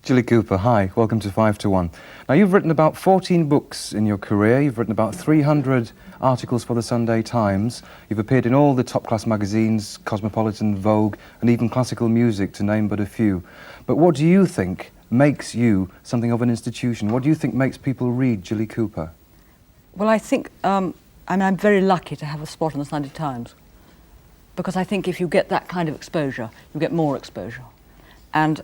Jilly Cooper, hi, welcome to 5 to 1. Now, you've written about 14 books in your career, you've written about 300 articles for the Sunday Times, you've appeared in all the top-class magazines, Cosmopolitan, Vogue, and even classical music, to name but a few. But what do you think makes you something of an institution? What do you think makes people read Jilly Cooper? Well, I think, I'm very lucky to have a spot in the Sunday Times, because I think if you get that kind of exposure, you get more exposure. And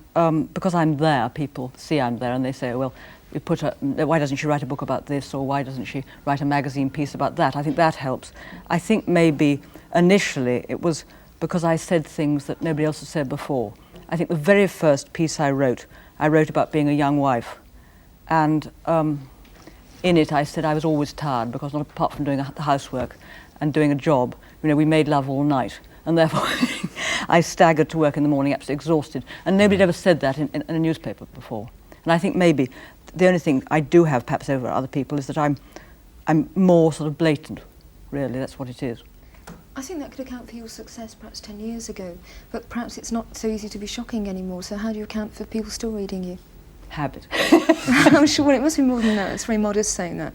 because I'm there, people see I'm there and they say, well, why doesn't she write a book about this, or why doesn't she write a magazine piece about that? I think that helps. I think maybe initially it was because I said things that nobody else had said before. I think the very first piece I wrote about being a young wife. And in it I said I was always tired, because not apart from doing the housework and doing a job, we made love all night. And therefore I staggered to work in the morning absolutely exhausted. And nobody had ever said that in a newspaper before. And I think maybe the only thing I do have perhaps over other people is that I'm more sort of blatant, really, that's what it is. I think that could account for your success perhaps 10 years ago, but perhaps it's not so easy to be shocking anymore, so how do you account for people still reading you? Habit. I'm sure it must be more than that. It's very modest saying that.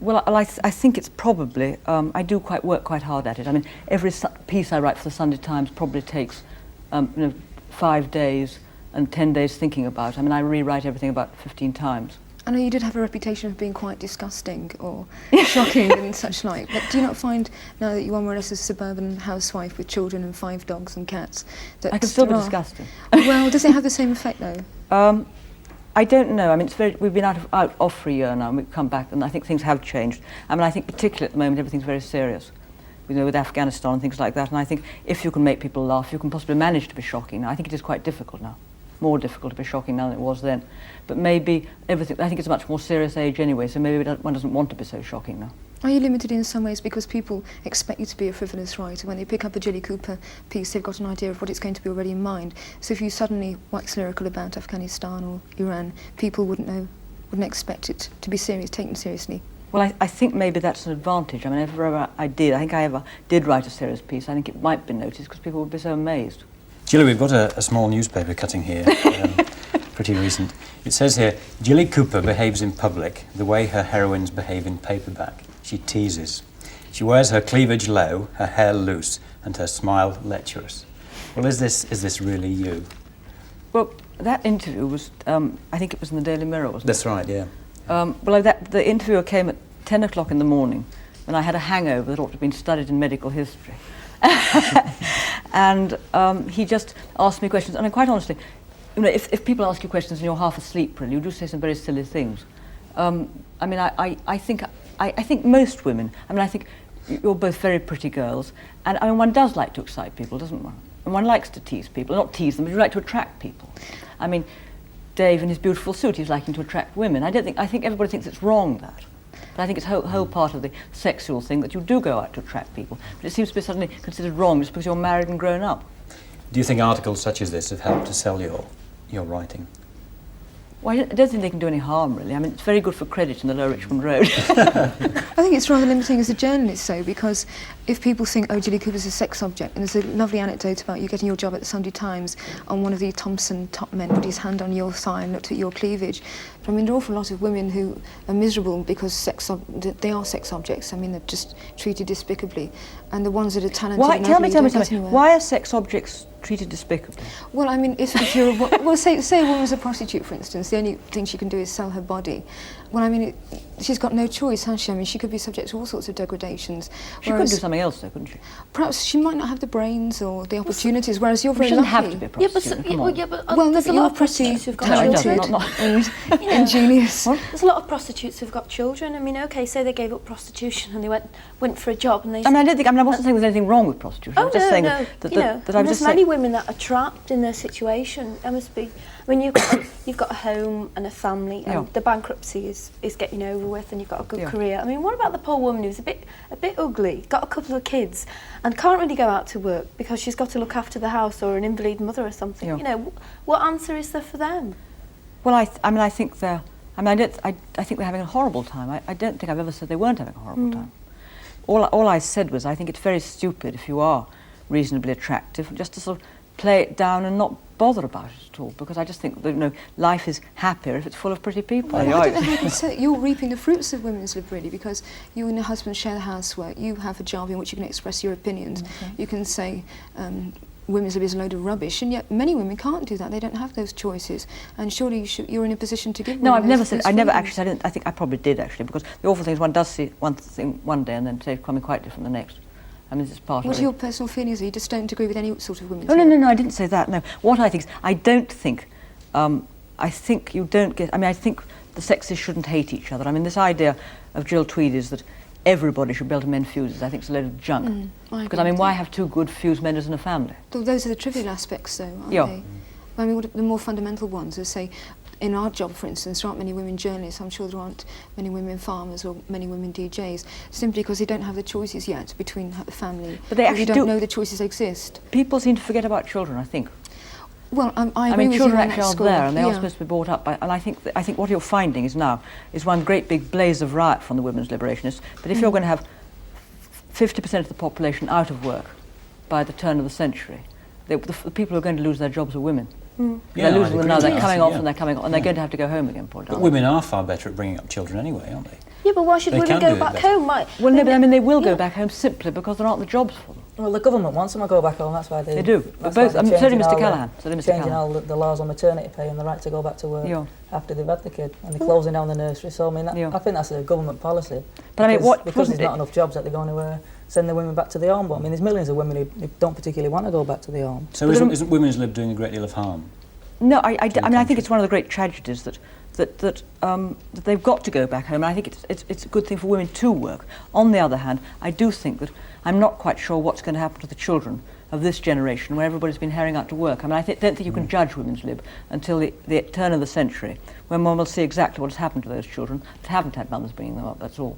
Well, I think it's probably, I do work quite hard at it. I mean, every piece I write for the Sunday Times probably takes 5 days and 10 days thinking about. I mean, I rewrite everything about 15 times. I know you did have a reputation of being quite disgusting or shocking and such like, but do you not find, now that you are more or less a suburban housewife with children and 5 dogs and cats, that I can still be disgusting. Well, does it have the same effect though? I don't know. I mean, we've been off for a year now, and we've come back, and I think things have changed. I mean, I think particularly at the moment everything's very serious, with Afghanistan and things like that. And I think if you can make people laugh, you can possibly manage to be shocking. Now, I think it is quite difficult now, more difficult to be shocking now than it was then. But maybe everything. I think it's a much more serious age anyway, so maybe one doesn't want to be so shocking now. Are you limited in some ways because people expect you to be a frivolous writer? When they pick up a Jilly Cooper piece, they've got an idea of what it's going to be already in mind. So if you suddenly wax lyrical about Afghanistan or Iran, people wouldn't expect it to be serious, taken seriously. Well, I think maybe that's an advantage. I mean, if I ever did write a serious piece, I think it might be noticed because people would be so amazed. Jilly, we've got a small newspaper cutting here, pretty recent. It says here, Jilly Cooper behaves in public the way her heroines behave in paperback. She teases. She wears her cleavage low, her hair loose, and her smile lecherous. Well, is this really you? Well, that interview was, I think it was in the Daily Mirror, wasn't it? That's right, yeah. Well, the interviewer came at 10 o'clock in the morning when I had a hangover that ought to have been studied in medical history. And he just asked me questions, and quite honestly, if people ask you questions and you're half asleep, really, you do say some very silly things. I mean, I think most women, I think you're both very pretty girls, and I mean, one does like to excite people, doesn't one? And one likes to tease people, not tease them, but you like to attract people. I mean, Dave in his beautiful suit, he's liking to attract women. I think everybody thinks it's wrong, that. But I think it's whole part of the sexual thing that you do go out to attract people. But it seems to be suddenly considered wrong just because you're married and grown up. Do you think articles such as this have helped to sell your writing? Well, I don't think they can do any harm, really. I mean, it's very good for credit in the Low Richmond Road. I think it's rather limiting as a journalist, though, because if people think, oh, Jilly Cooper's a sex object, and there's a lovely anecdote about you getting your job at the Sunday Times, and one of the Thompson top men put his hand on your thigh and looked at your cleavage. But I mean, there are an awful lot of women who are miserable because they are sex objects. I mean, they're just treated despicably. And the ones that are talented and tell me, anywhere. why are sex objects treated despicably? Well, I mean, if you're well, say a woman's a prostitute, for instance, the only thing she can do is sell her body. Well, I mean, she's got no choice, has she? I mean, she could be subject to all sorts of degradations. She could do something else, though, couldn't she? Perhaps she might not have the brains or the opportunities, whereas you're very lucky. She doesn't have to be a prostitute. There's a lot of prostitutes who've got children. And ingenious. There's a lot of prostitutes who've got children. I mean, okay, say they gave up prostitution and they went for a job and they... I wasn't saying there's anything wrong with prostitution. I was just saying that there's many women that are trapped in their situation. I mean, you've got a home and a family, and the bankruptcy is getting over with, and you've got a good career. I mean, what about the poor woman who's a bit ugly, got a couple of kids, and can't really go out to work because she's got to look after the house, or an invalid mother or something? Yeah. What answer is there for them? Well, I think they're having a horrible time. I don't think I've ever said they weren't having a horrible time. All I said was I think it's very stupid if you are reasonably attractive just to sort of play it down and not bother about it at all, because I just think that, you know, life is happier if it's full of pretty people. Well, I don't know how you can say you're reaping the fruits of women's lib, really, because you and your husband share the housework. You have a job in which you can express your opinions. You can say women's lib is a load of rubbish, and yet many women can't do that. They don't have those choices, and surely you're in a position to give. No, I've never said. I never actually said. I think I probably did actually, because the awful thing is one does see one thing one day and then say something quite different the next. I mean, it's part what of are your personal feelings? You just don't agree with any sort of women's Oh, lib? no, I didn't say that, no. What I think is, I don't think, I think you don't get, I mean, I think the sexes shouldn't hate each other. I mean, this idea of Jill Tweed is that everybody should be able to mend fuses. I think it's a load of junk. Because, I mean, why have two good fuse menders in a family? Those are the trivial aspects, though, aren't they? I mean, the more fundamental ones are, say, in our job, for instance, there aren't many women journalists. I'm sure there aren't many women farmers or many women DJs, simply because they don't have the choices yet between the family. But they actually don't know the choices exist. People seem to forget about children, I think. Well, I agree mean, with children you on actually that are score. there, and they are supposed to be brought up by. And I think what you're finding is now is one great big blaze of riot from the women's liberationists. But if you're going to have 50% of the population out of work by the turn of the century, the people who are going to lose their jobs are women. They're losing them now. They're coming off and they're coming on, and they're going to have to go home again. Poor darling. But women are far better at bringing up children anyway, aren't they? Yeah, but why should They women can go do it back better. home? Well, no, but I mean, they will go back home simply because there aren't the jobs for them. Well, the government wants them to go back home, that's why they... They do. That's Both, why they're certainly changing Mr. Callaghan. changing all the laws on maternity pay and the right to go back to work after they've had the kid, and they're closing down the nursery. So, I mean, I think that's a government policy. But I mean, because there's not enough jobs that they're going to send the women back to the home. But I mean, there's millions of women who don't particularly want to go back to the home. So isn't women's lib doing a great deal of harm? No, I mean, I think it's one of the great tragedies that they've got to go back home. And I think it's a good thing for women to work. On the other hand, I do think that I'm not quite sure what's going to happen to the children of this generation where everybody's been herring out to work. I mean, I don't think you can judge women's lib until the turn of the century, when one will see exactly what has happened to those children that haven't had mothers bringing them up, that's all.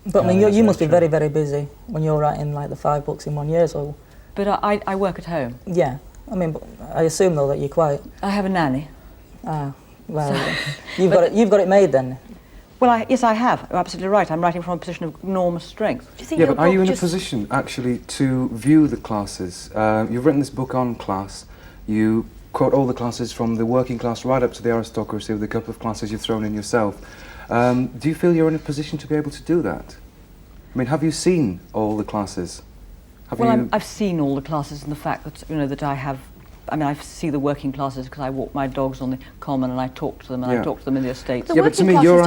But I mean, you must be very, very busy when you're writing like the 5 books in 1 year, so... But I work at home. Yeah. I mean, but I assume though that you're quite... I have a nanny. Ah, well, you've got it made then. Well, yes, I have. You're absolutely right. I'm writing from a position of enormous strength. Do you think Yeah, but are you in a position actually to view the classes? You've written this book on class. You quote all the classes from the working class right up to the aristocracy, with a couple of classes you've thrown in yourself. Do you feel you're in a position to be able to do that? I mean, have you seen all the classes? I've seen all the classes, and the fact that, you know, that I see the working classes because I walk my dogs on the common and I talk to them, and I talk to them in the estates. Yeah, but to me, your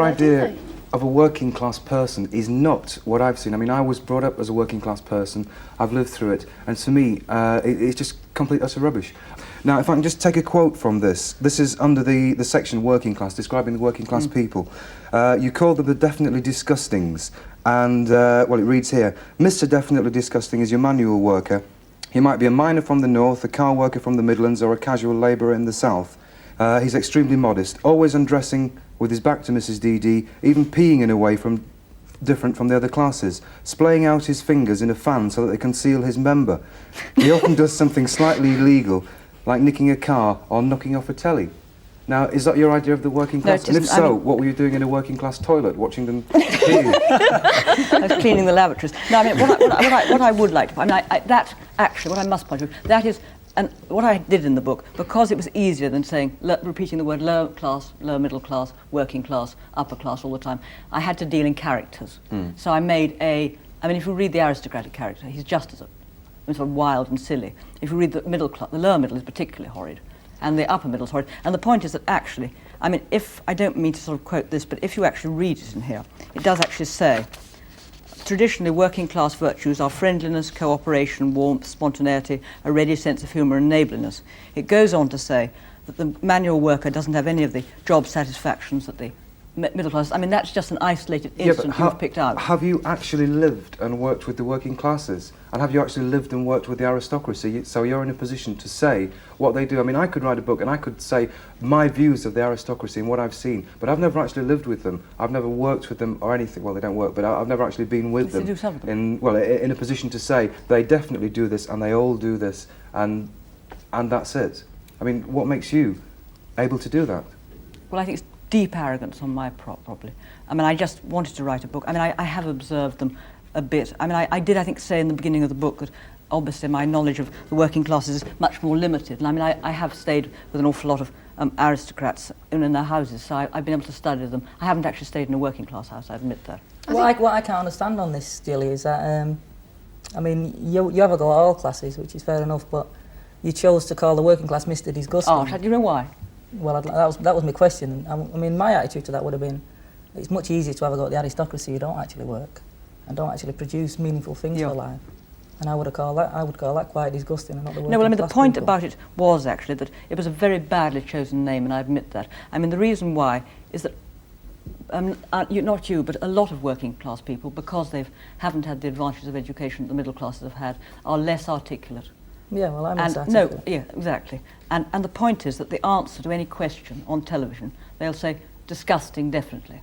idea of a working class person is not what I've seen. I mean, I was brought up as a working class person. I've lived through it, and to me, it's just complete utter rubbish. Now, if I can just take a quote from this. This is under the section working class, describing the working class people. You call them the definitely disgustings. And, well, it reads here, Mr. Definitely Disgusting is your manual worker. He might be a miner from the north, a car worker from the Midlands, or a casual labourer in the south. He's extremely modest, always undressing with his back to Mrs. DD, even peeing in a way different from the other classes, splaying out his fingers in a fan so that they conceal his member. He often does something slightly illegal, like nicking a car or knocking off a telly. Now, is that your idea of the working class? No, and if so, what were you doing in a working class toilet, watching them pee? I was cleaning the lavatories. No, I mean, what I would like to... I mean, that, actually, what I must point to, that is... And what I did in the book, because it was easier than saying, repeating the word lower class, lower middle class, working class, upper class all the time, I had to deal in characters. So I made I mean, if you read the aristocratic character, he's just as sort of wild and silly. If you read the middle class, the lower middle is particularly horrid, and the upper middle is horrid. And the point is that actually, I mean, I don't mean to sort of quote this, but if you actually read it in here, it does actually say, traditionally, working class virtues are friendliness, cooperation, warmth, spontaneity, a ready sense of humour and neighbourliness. It goes on to say that the manual worker doesn't have any of the job satisfactions that the middle class... I mean, that's just an isolated instance you've picked out. Have you actually lived and worked with the working classes? And have you actually lived and worked with the aristocracy? So you're in a position to say what they do. I mean, I could write a book and I could say my views of the aristocracy and what I've seen, but I've never actually lived with them. I've never worked with them or anything. Well, they don't work, but I've never actually been with them. Do some of them. In a position to say they definitely do this and they all do this and that's it. I mean, what makes you able to do that? Well, I think it's deep arrogance on my part, probably. I mean, I just wanted to write a book. I mean, I have observed them a bit. I mean, I did, I think, say in the beginning of the book that obviously my knowledge of the working classes is much more limited. And I mean, I have stayed with an awful lot of aristocrats in their houses, so I've been able to study them. I haven't actually stayed in a working class house, I admit that. What I can't understand on this, Jilly, is that, I mean, you have a go at all classes, which is fair enough, but you chose to call the working class Mr. Disgusting. Oh, do you know why? Well, that was my question. I mean, my attitude to that would have been, it's much easier to have a go at the aristocracy who don't actually work and don't actually produce meaningful things for life. And I would call that quite disgusting and not the working class. No, well, I mean, the point people. about it was actually that it was a very badly chosen name, and I admit that. I mean, the reason why is that not you, but a lot of working class people, because they haven't had the advantages of education that the middle classes have had, are less articulate. Yeah, well, I'm less no, articulate. yeah, exactly. And the point is that the answer to any question on television, they'll say disgusting, definitely.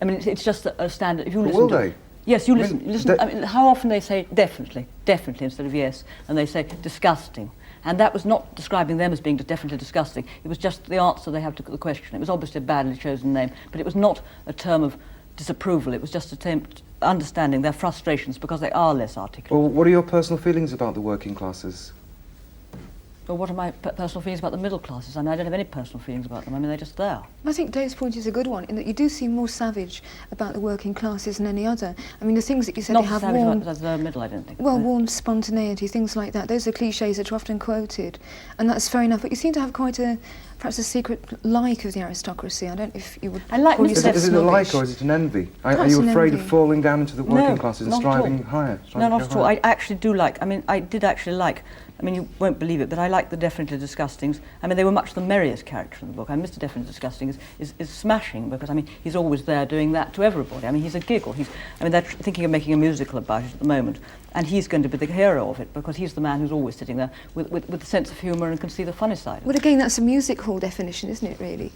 I mean, it's just a standard. If you listen will to, they? Yes, you listen. I mean, how often they say definitely instead of yes, and they say disgusting. And that was not describing them as being definitely disgusting. It was just the answer they have to the question. It was obviously a badly chosen name, but it was not a term of disapproval. It was just a term understanding their frustrations because they are less articulate. Well, what are your personal feelings about the working classes? Well, what are my personal feelings about the middle classes? I mean, I don't have any personal feelings about them. I mean, they're just there. I think Dave's point is a good one, in that you do seem more savage about the working classes than any other. I mean, the things that you said, Not they have savage warm... as the middle, I don't think. Well, warm spontaneity, things like that. Those are cliches that are often quoted, and that's fair enough. But you seem to have quite perhaps a secret like of the aristocracy. I don't know if you would I like call Mr. yourself Is it a snobbish. like or is it an envy? Are Perhaps you an afraid envy. of falling down into the working classes and not at all. striving higher? No, not at all. I actually do like, I mean, I did actually like, I mean, you won't believe it, but I like the Definitely Disgustings. I mean, they were much the merriest character in the book. I mean, Mr. Definitely Disgusting is smashing because, I mean, he's always there doing that to everybody. I mean, he's a giggle. I mean, they're thinking of making a musical about it at the moment, and he's going to be the hero of it because he's the man who's always sitting there with a sense of humour and can see the funny side of it. Well, again, that's a music hall definition, isn't it, really?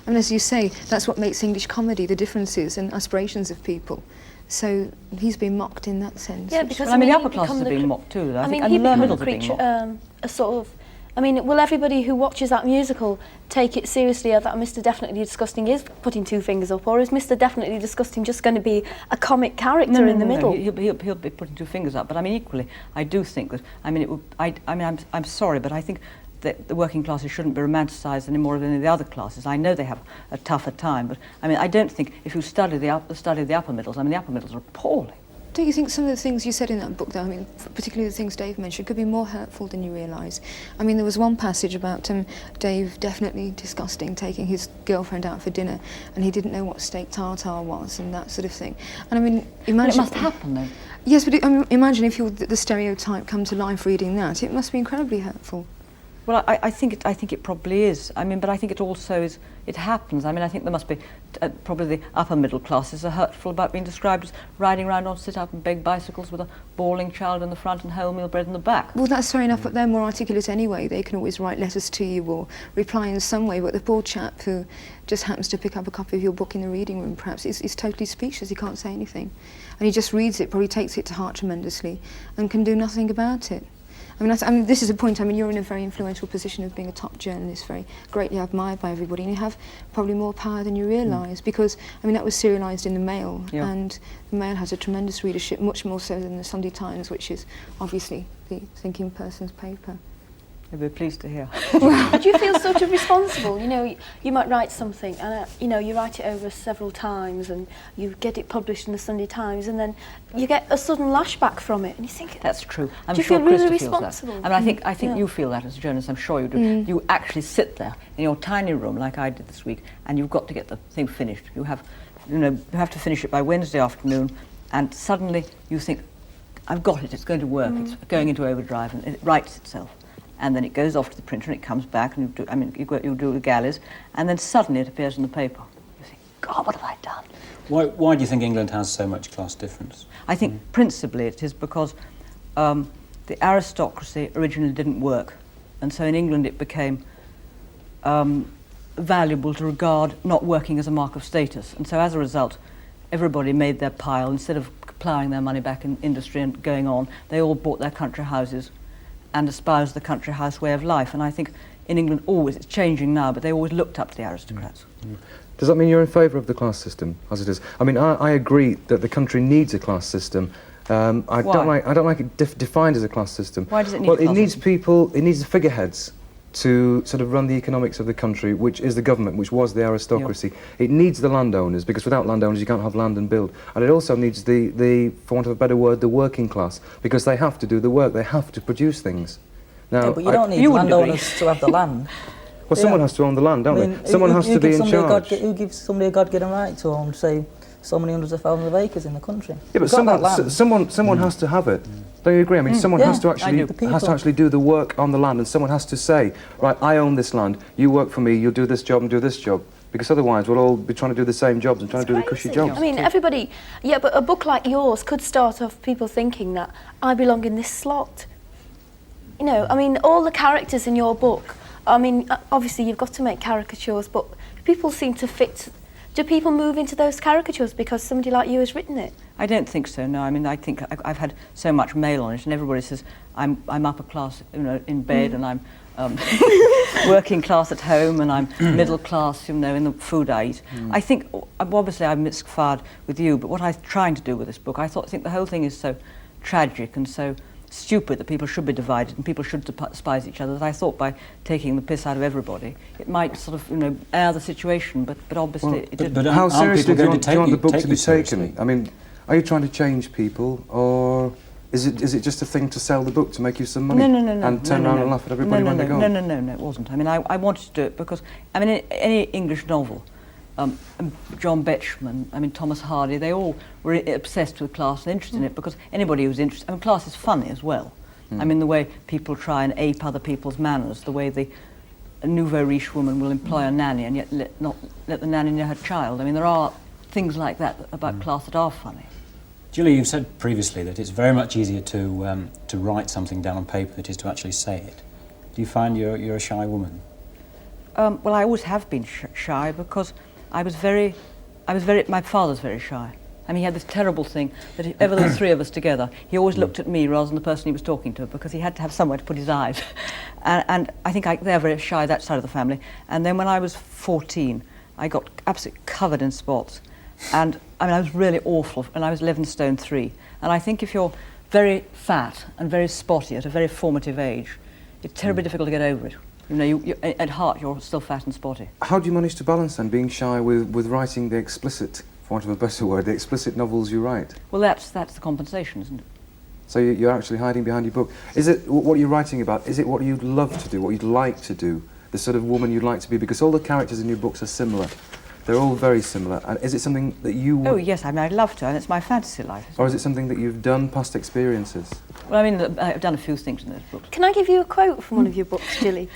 I mean, as you say, that's what makes English comedy, the differences and aspirations of people. So he's been mocked in that sense. Yeah, because Well, I mean, the upper he classes are become being mocked too, I mean, and he the lower become middles a are being creature, mocked. a sort of. I mean, will everybody who watches that musical take it seriously that Mr. Definitely Disgusting is putting two fingers up, or is Mr. Definitely Disgusting just going to be a comic character in the middle? No, he'll be putting two fingers up. But I mean, equally, I do think that. I mean, I'm sorry, but I think that the working classes shouldn't be romanticised any more than any of the other classes. I know they have a tougher time, but I mean, I don't think if you study the upper middles, I mean, the upper middles are appalling. Don't you think some of the things you said in that book, though, I mean, particularly the things Dave mentioned, could be more hurtful than you realise? I mean, there was one passage about Dave Definitely Disgusting taking his girlfriend out for dinner, and he didn't know what steak tartare was and that sort of thing. And I mean, imagine... But it must happen, though. Yes, but imagine if you're the stereotype come to life reading that. It must be incredibly hurtful. Well, I think it probably is. I mean, but I think it also is. It happens. I mean, I think there must be probably the upper middle classes are hurtful about being described as riding around on sit-up and beg bicycles with a bawling child in the front and wholemeal bread in the back. Well, that's fair enough, but they're more articulate anyway. They can always write letters to you or reply in some way. But the poor chap who just happens to pick up a copy of your book in the reading room, perhaps, is totally speechless. He can't say anything, and he just reads it, probably takes it to heart tremendously, and can do nothing about it. I mean, this is a point. I mean, you're in a very influential position of being a top journalist, very greatly admired by everybody, and you have probably more power than you realise because, I mean, that was serialised in the Mail, and the Mail has a tremendous readership, much more so than the Sunday Times, which is obviously the thinking person's paper. You'll be pleased to hear. Do you feel sort of responsible? You know, you might write something and, you know, you write it over several times and you get it published in the Sunday Times and then you get a sudden lashback from it and you think... That's true. I'm do you sure feel really Krista responsible? feels that. I mean, I think you feel that as a journalist, I'm sure you do. You actually sit there in your tiny room like I did this week and you've got to get the thing finished. You have to finish it by Wednesday afternoon and suddenly you think, I've got it, it's going to work, it's going into overdrive and it writes itself. And then it goes off to the printer and it comes back and you do the galleys and then suddenly it appears in the paper. You think, God, what have I done? Why do you think England has so much class difference? I think principally it is because the aristocracy originally didn't work, and so in England it became valuable to regard not working as a mark of status, and so as a result everybody made their pile. Instead of ploughing their money back in industry and going on, they all bought their country houses and espoused the country house way of life. And I think in England always, it's changing now, but they always looked up to the aristocrats. Does that mean you're in favour of the class system as it is? I mean, I agree that the country needs a class system, I don't like it defined as a class system. Why does it need Well, a class it needs system? people, it needs the figureheads to sort of run the economics of the country, which is the government, which was the aristocracy. It needs the landowners, because without landowners you can't have land and build. And it also needs the for want of a better word, the working class, because they have to do the work, they have to produce things. Now, Yeah, but you don't need landowners to have the land. Well, someone has to own the land, don't they? Someone has to be in charge. Who gives somebody a God-given right to own, say, so many hundreds of thousands of acres in the country? Yeah, but someone has to have it. Don't you agree? I mean, someone has to actually do the work on the land, and someone has to say, right, I own this land. You work for me. You'll do this job and do this job. Because otherwise, we'll all be trying to do the same jobs and trying to do the cushy jobs. I mean, everybody. Yeah, but a book like yours could start off people thinking that I belong in this slot. You know, I mean, all the characters in your book. I mean, obviously you've got to make caricatures, but people seem to fit. Do people move into those caricatures because somebody like you has written it? I don't think so, no. I mean, I think I've had so much mail on it, and everybody says I'm upper class, you know, in bed, and I'm working class at home, and I'm middle class, you know, in the food I eat. I think, obviously I'm misfired with you, but what I'm trying to do with this book, I think the whole thing is so tragic and so stupid that people should be divided and people should despise each other, that I thought by taking the piss out of everybody it might sort of, you know, air the situation, but obviously it didn't. But how seriously do you want the book to be taken? I mean, are you trying to change people, or is it just a thing to sell the book to make you some money? No. And turn around and laugh at everybody when they go? No, it wasn't. I mean, I wanted to do it because, I mean, any English novel, John Betjeman, I mean, Thomas Hardy, they all were obsessed with class and interested in it, because anybody who's interested, I mean, class is funny as well. I mean, the way people try and ape other people's manners, the way a nouveau riche woman will employ a nanny and yet not let the nanny know her child. I mean, there are things like that about class that are funny. Jilly, you've said previously that it's very much easier to write something down on paper than it is to actually say it. Do you find you're a shy woman? Well, I always have been shy, because my father's very shy. I mean, he had this terrible thing that if ever there were three of us together, he always looked at me rather than the person he was talking to, because he had to have somewhere to put his eyes. and I think they're very shy, that side of the family. And then when I was 14, I got absolutely covered in spots. And I mean, I was really awful, and I was 11 stone 3. And I think if you're very fat and very spotty at a very formative age, it's terribly difficult to get over it. You know, at heart, you're still fat and spotty. How do you manage to balance then being shy with writing the explicit, for want of a better word, the explicit novels you write? Well, that's the compensation, isn't it? So you're actually hiding behind your book. Is it what you're writing about? Is it what you'd love to do? What you'd like to do? The sort of woman you'd like to be? Because all the characters in your books are similar. They're all very similar. And is it something that you would... Oh yes, I mean, I'd love to, and it's my fantasy life. Or is it something that you've done, past experiences? Well, I mean, I've done a few things in those books. Can I give you a quote from one of your books, Jilly?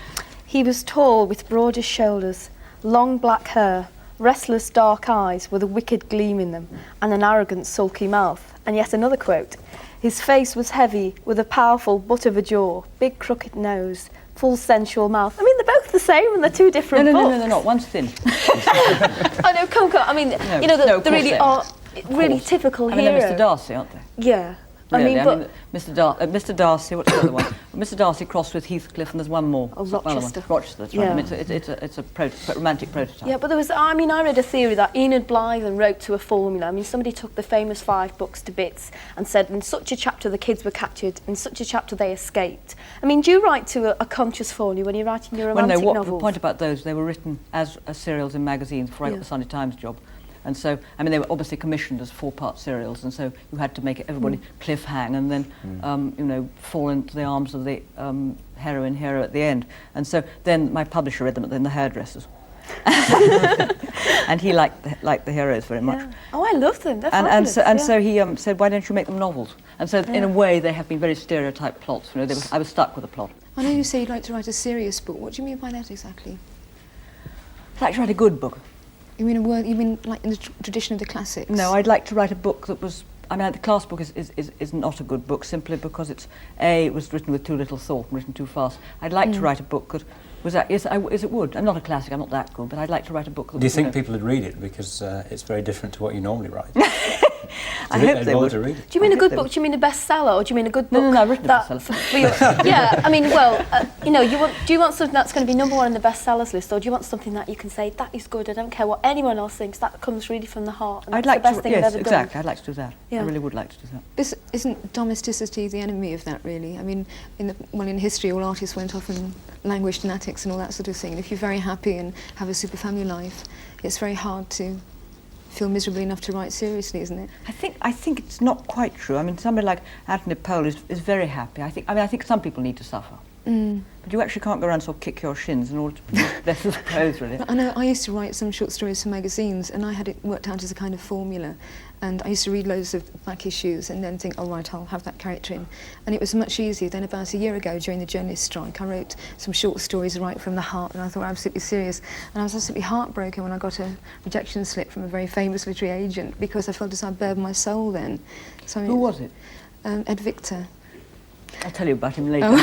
He was tall, with broadish shoulders, long black hair, restless dark eyes with a wicked gleam in them, and an arrogant sulky mouth. And yet another quote. His face was heavy, with a powerful butt of a jaw, big crooked nose, full sensual mouth. I mean, they're both the same, and they're two different books. No, they're not. One's thin. Oh no, come. I mean, No, you know, no, they really are really typical I mean, hero. they're Mr. Darcy, aren't they? Yeah. Really, I mean, Mr. Darcy, what's the other one? Mr. Darcy crossed with Heathcliff, and there's one more. Oh, Rochester. Rochester, that's right. Yeah. I mean, it's a romantic prototype. Yeah, but there was, I mean, I read a theory that Enid Blyton wrote to a formula. I mean, somebody took the famous 5 books to bits and said, in such a chapter the kids were captured, in such a chapter they escaped. I mean, do you write to a conscious formula when you're writing your romantic novels? The point about those, they were written as serials in magazines before I got the Sunday Times job. And so, I mean, they were obviously commissioned as 4-part serials, and so you had to make everybody cliffhang and then, you know, fall into the arms of the heroine hero at the end. And so then my publisher read them in the hairdressers. And he liked the heroes very much. Yeah. Oh, I love them. They're So he said, why don't you make them novels? And so in a way, they have been very stereotyped plots. You know, I was stuck with a plot. I know you say you'd like to write a serious book. What do you mean by that exactly? I'd like to write a good book. You mean like in the tradition of the classics? No, I'd like to write a book that was... I mean, the class book is not a good book, simply because it was written with too little thought and written too fast. I'd like to write a book that was... Yes, it would. I'm not a classic, I'm not that good, but I'd like to write a book that... Do you think people would read it? Because it's very different to what you normally write. I hope they would. To read it. Do you mean a good book? Do you mean a bestseller, or do you mean a good book? No, I've written a that bestseller. yeah, I mean, well, do you want something that's going to be number one on the bestsellers list, or do you want something that you can say that is good? I don't care what anyone else thinks. That comes really from the heart. And I'd that's like the best to. thing Yes, I've ever exactly. done. I'd like to do that. Yeah. I really would like to do that. Isn't domesticity the enemy of that, really? I mean, in history, all artists went off and languished in attics and all that sort of thing. And if you're very happy and have a super family life, it's very hard to feel miserable enough to write seriously, isn't it? I think it's not quite true. I mean, somebody like Anthony Powell is very happy. I think some people need to suffer. But you actually can't go around and sort of kick your shins in order to produce better clothes, really. I know I used to write some short stories for magazines, and I had it worked out as a kind of formula. And I used to read loads of back issues and then think, oh right, I'll have that character in. And it was much easier. Then about a year ago, during the journalist strike, I wrote some short stories right from the heart, and I thought, I'm absolutely serious. And I was absolutely heartbroken when I got a rejection slip from a very famous literary agent, because I felt as I burdened my soul then. So, Who was it? Ed Victor. I'll tell you about him later.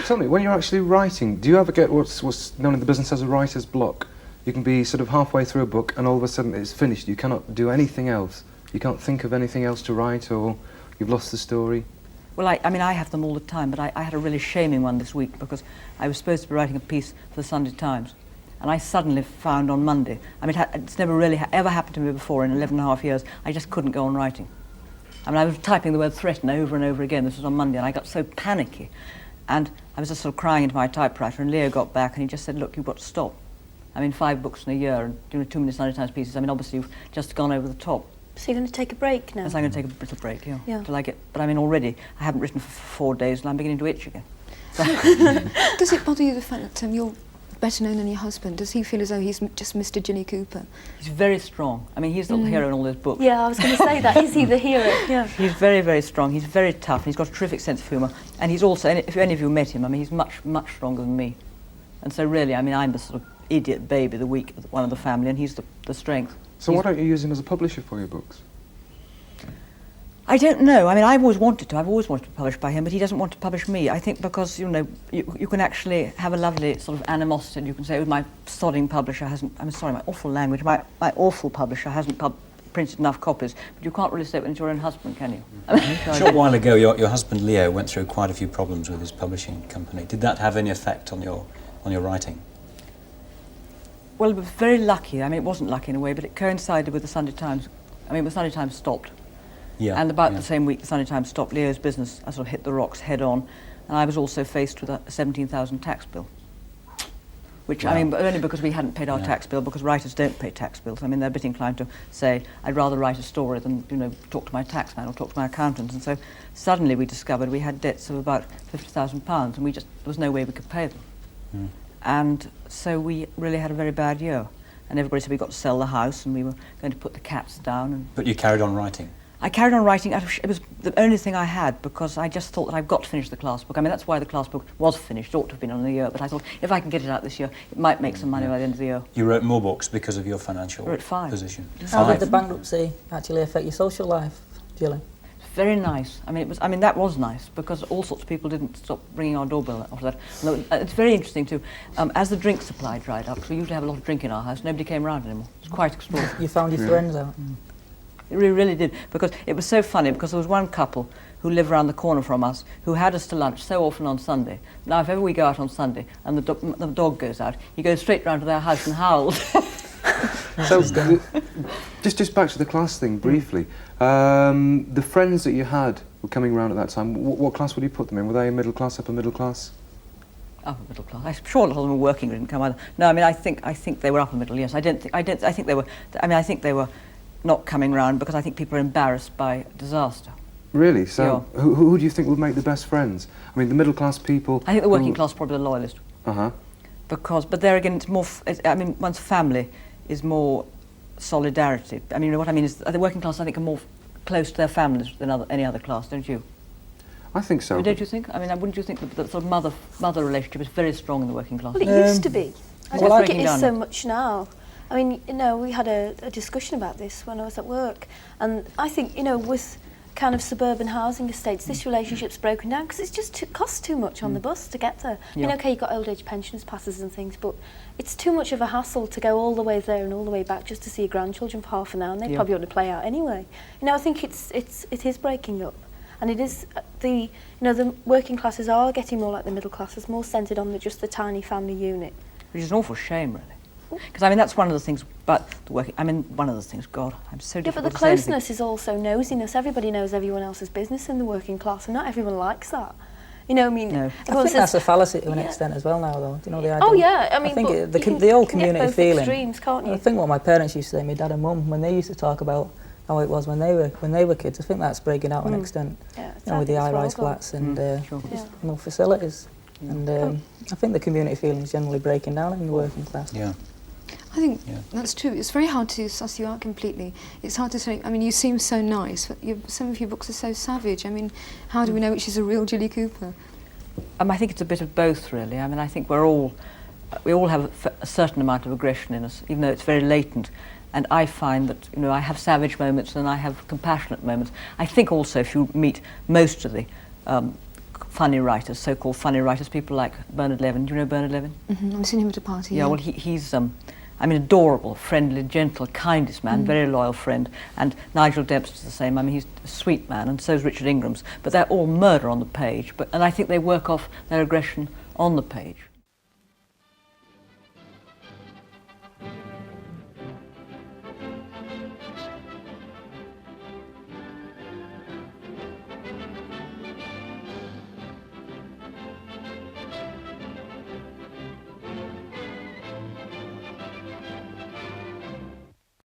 Tell me, when you're actually writing, do you ever get what's known in the business as a writer's block? You can be sort of halfway through a book and all of a sudden it's finished. You cannot do anything else. You can't think of anything else to write, or you've lost the story. Well, I mean, I have them all the time, but I had a really shaming one this week because I was supposed to be writing a piece for the Sunday Times, and I suddenly found on Monday, I mean, it's never really ever happened to me before in 11 and a half years, I just couldn't go on writing. I mean, I was typing the word threaten over and over again. This was on Monday, and I got so panicky. And I was just sort of crying into my typewriter, and Leo got back, and he just said, look, you've got to stop. I mean, 5 books in a year, and doing too many Sunday Times pieces, I mean, obviously you've just gone over the top. So you're going to take a break now? So I'm going to take a little break, Yeah. till I get... But I mean, already, I haven't written for 4 days, and I'm beginning to itch again. Does it bother you the fact that you're better known than your husband? Does he feel as though he's just Mr. Jilly Cooper? He's very strong. I mean, he's the hero in all those books. Yeah, I was going to say that. Is he the hero? Yeah. He's very, very strong. He's very tough, and he's got a terrific sense of humour. And he's also, and if any of you met him, I mean, he's much, much stronger than me. And so really, I mean, I'm the sort of idiot baby, the weak one of the family, and he's the strength. So why don't you use him as a publisher for your books? I don't know. I mean, I've always wanted to be published by him, but he doesn't want to publish me. I think because, you know, you can actually have a lovely sort of animosity, and you can say, oh, my sodding publisher hasn't, I'm sorry, my awful language, my awful publisher hasn't printed enough copies, but you can't really say it when it's your own husband, can you? A short while ago, your husband Leo went through quite a few problems with his publishing company. Did that have any effect on your writing? Well, it was very lucky. I mean, it wasn't lucky in a way, but it coincided with the Sunday Times. I mean, the Sunday Times stopped. Yeah. And about the same week the Sunday Times stopped, Leo's business sort of hit the rocks head on, and I was also faced with a 17,000 tax bill. Which, I mean, but only because we hadn't paid our tax bill, because writers don't pay tax bills. I mean, they're a bit inclined to say, I'd rather write a story than, you know, talk to my taxman or talk to my accountant. And so suddenly we discovered we had debts of about £50,000, and there was no way we could pay them. And so we really had a very bad year. And everybody said we got to sell the house, and we were going to put the cats down. But you carried on writing? I carried on writing. It was the only thing I had, because I just thought that I've got to finish the class book. I mean, that's why the class book was finished. It ought to have been on the year, but I thought if I can get it out this year, it might make some money by the end of the year. You wrote more books because of your financial We're at 5. position? How 5? did the bankruptcy actually affect your social life, Jilly? Very nice. I mean, that was nice, because all sorts of people didn't stop ringing our doorbell after that. And it's very interesting too. As the drink supply dried up, because we usually have a lot of drink in our house, nobody came round anymore. It's quite extraordinary. You found your friends out? It really did, because it was so funny, because there was one couple who lived around the corner from us who had us to lunch so often on Sunday. Now, if ever we go out on Sunday and the dog goes out, he goes straight round to their house and howls. So, just back to the class thing briefly. The friends that you had were coming around at that time. What class would you put them in? Were they middle class, upper middle class? Upper middle class. I'm sure a lot of them were working, didn't come either. No, I mean, I think they were upper middle. Yes, I think they were. I mean, I think they were not coming round because I think people are embarrassed by disaster. Really? So, who do you think would make the best friends? I mean, the middle class people. I think the working class are probably the loyalist. But there again, it's more. I mean, one's family is more solidarity. I mean, what I mean is the working class, I think, are more close to their families than any other class, don't you? I think so. Don't you think? I mean, wouldn't you think that the sort of mother relationship is very strong in the working class? Well, it used to be. I don't think it is down. so much now. I mean, you know, we had a discussion about this when I was at work, and I think, you know, with kind of suburban housing estates, this relationship's broken down because it's just costs too much on the bus to get there. I mean, okay, you've got old age pensioners passes and things, but it's too much of a hassle to go all the way there and all the way back just to see your grandchildren for half an hour, and they probably want to play out anyway. You know, I think it is breaking up, and it is the working classes are getting more like the middle classes, more centred on just the tiny family unit, which is an awful shame, really. Because I mean, that's one of the things. But the working, I mean, one of the things. God, I'm so difficult. Yeah, but the closeness is also nosiness. Everybody knows everyone else's business in the working class, and not everyone likes that. You know, I mean, no. I think that's a fallacy to an extent as well now, though. Do you know the idea? Oh yeah, I mean, I think the old community feeling. Extremes, can't you? I think what my parents used to say, my dad and mum, when they used to talk about how it was when they were kids, I think that's breaking out to an extent. Yeah, you know, with the high-rise flats and no facilities, and I think the community feeling is generally breaking down in the working class. Yeah. I think that's true. It's very hard to suss you out completely. It's hard to say. I mean, you seem so nice, but some of your books are so savage. I mean, how do we know which is a real Jilly Cooper? I think it's a bit of both, really. I mean, I think we all have a certain amount of aggression in us, even though it's very latent. And I find that, you know, I have savage moments and I have compassionate moments. I think also if you meet most of the funny writers, so-called funny writers, people like Bernard Levin. Do you know Bernard Levin? Mm-hmm. I've seen him at a party. Yeah, well, he's adorable, friendly, gentle, kindest man, very loyal friend. And Nigel Dempster's the same. I mean, he's a sweet man, and so is Richard Ingram's. But they're all murder on the page. And I think they work off their aggression on the page.